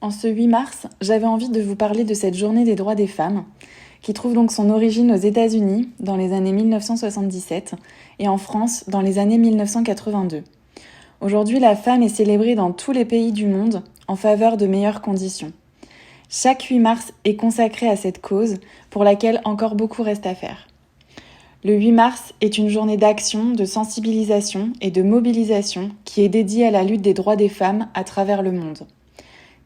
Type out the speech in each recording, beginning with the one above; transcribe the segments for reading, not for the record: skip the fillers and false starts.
En ce 8 mars, j'avais envie de vous parler de cette journée des droits des femmes, qui trouve donc son origine aux États-Unis dans les années 1977 et en France dans les années 1982. Aujourd'hui, la femme est célébrée dans tous les pays du monde en faveur de meilleures conditions. Chaque 8 mars est consacré à cette cause pour laquelle encore beaucoup reste à faire. Le 8 mars est une journée d'action, de sensibilisation et de mobilisation qui est dédiée à la lutte des droits des femmes à travers le monde.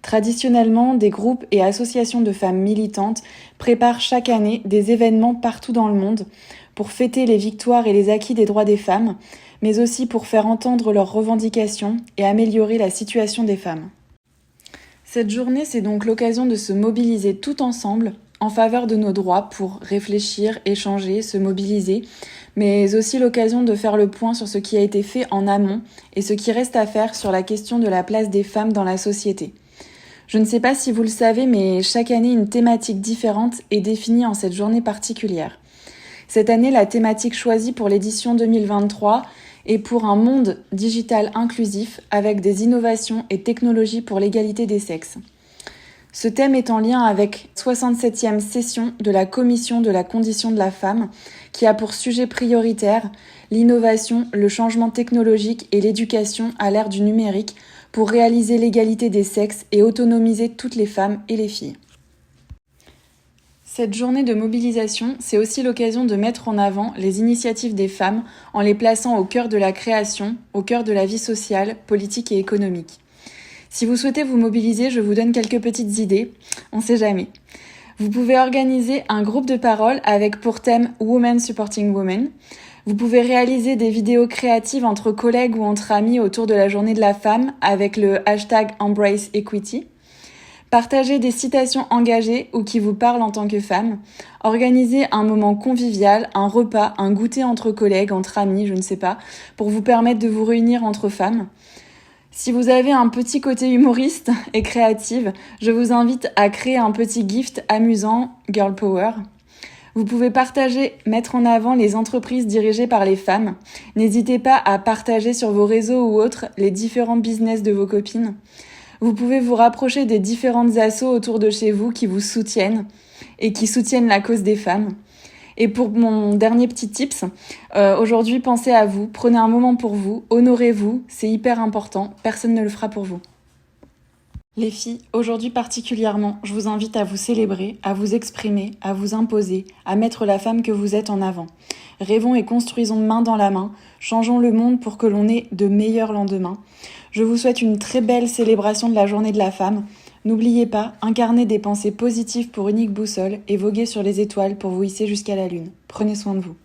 Traditionnellement, des groupes et associations de femmes militantes préparent chaque année des événements partout dans le monde pour fêter les victoires et les acquis des droits des femmes, mais aussi pour faire entendre leurs revendications et améliorer la situation des femmes. Cette journée, c'est donc l'occasion de se mobiliser tout ensemble en faveur de nos droits pour réfléchir, échanger, se mobiliser, mais aussi l'occasion de faire le point sur ce qui a été fait en amont et ce qui reste à faire sur la question de la place des femmes dans la société. Je ne sais pas si vous le savez, mais chaque année, une thématique différente est définie en cette journée particulière. Cette année, la thématique choisie pour l'édition 2023 est pour un monde digital inclusif avec des innovations et technologies pour l'égalité des sexes. Ce thème est en lien avec la 67e session de la Commission de la condition de la femme, qui a pour sujet prioritaire l'innovation, le changement technologique et l'éducation à l'ère du numérique pour réaliser l'égalité des sexes et autonomiser toutes les femmes et les filles. Cette journée de mobilisation, c'est aussi l'occasion de mettre en avant les initiatives des femmes en les plaçant au cœur de la création, au cœur de la vie sociale, politique et économique. Si vous souhaitez vous mobiliser, je vous donne quelques petites idées, on sait jamais. Vous pouvez organiser un groupe de parole avec pour thème Women Supporting Women. Vous pouvez réaliser des vidéos créatives entre collègues ou entre amis autour de la journée de la femme avec le hashtag Embrace Equity. Partagez des citations engagées ou qui vous parlent en tant que femme. Organisez un moment convivial, un repas, un goûter entre collègues, entre amis, je ne sais pas, pour vous permettre de vous réunir entre femmes. Si vous avez un petit côté humoriste et créative, je vous invite à créer un petit gift amusant Girl Power. Vous pouvez partager, mettre en avant les entreprises dirigées par les femmes. N'hésitez pas à partager sur vos réseaux ou autres les différents business de vos copines. Vous pouvez vous rapprocher des différentes assos autour de chez vous qui vous soutiennent et qui soutiennent la cause des femmes. Et pour mon dernier petit tips, aujourd'hui pensez à vous, prenez un moment pour vous, honorez-vous, c'est hyper important, personne ne le fera pour vous. Les filles, aujourd'hui particulièrement, je vous invite à vous célébrer, à vous exprimer, à vous imposer, à mettre la femme que vous êtes en avant. Rêvons et construisons main dans la main, changeons le monde pour que l'on ait de meilleurs lendemains. Je vous souhaite une très belle célébration de la journée de la femme. N'oubliez pas, incarnez des pensées positives pour unique boussole et voguez sur les étoiles pour vous hisser jusqu'à la lune. Prenez soin de vous.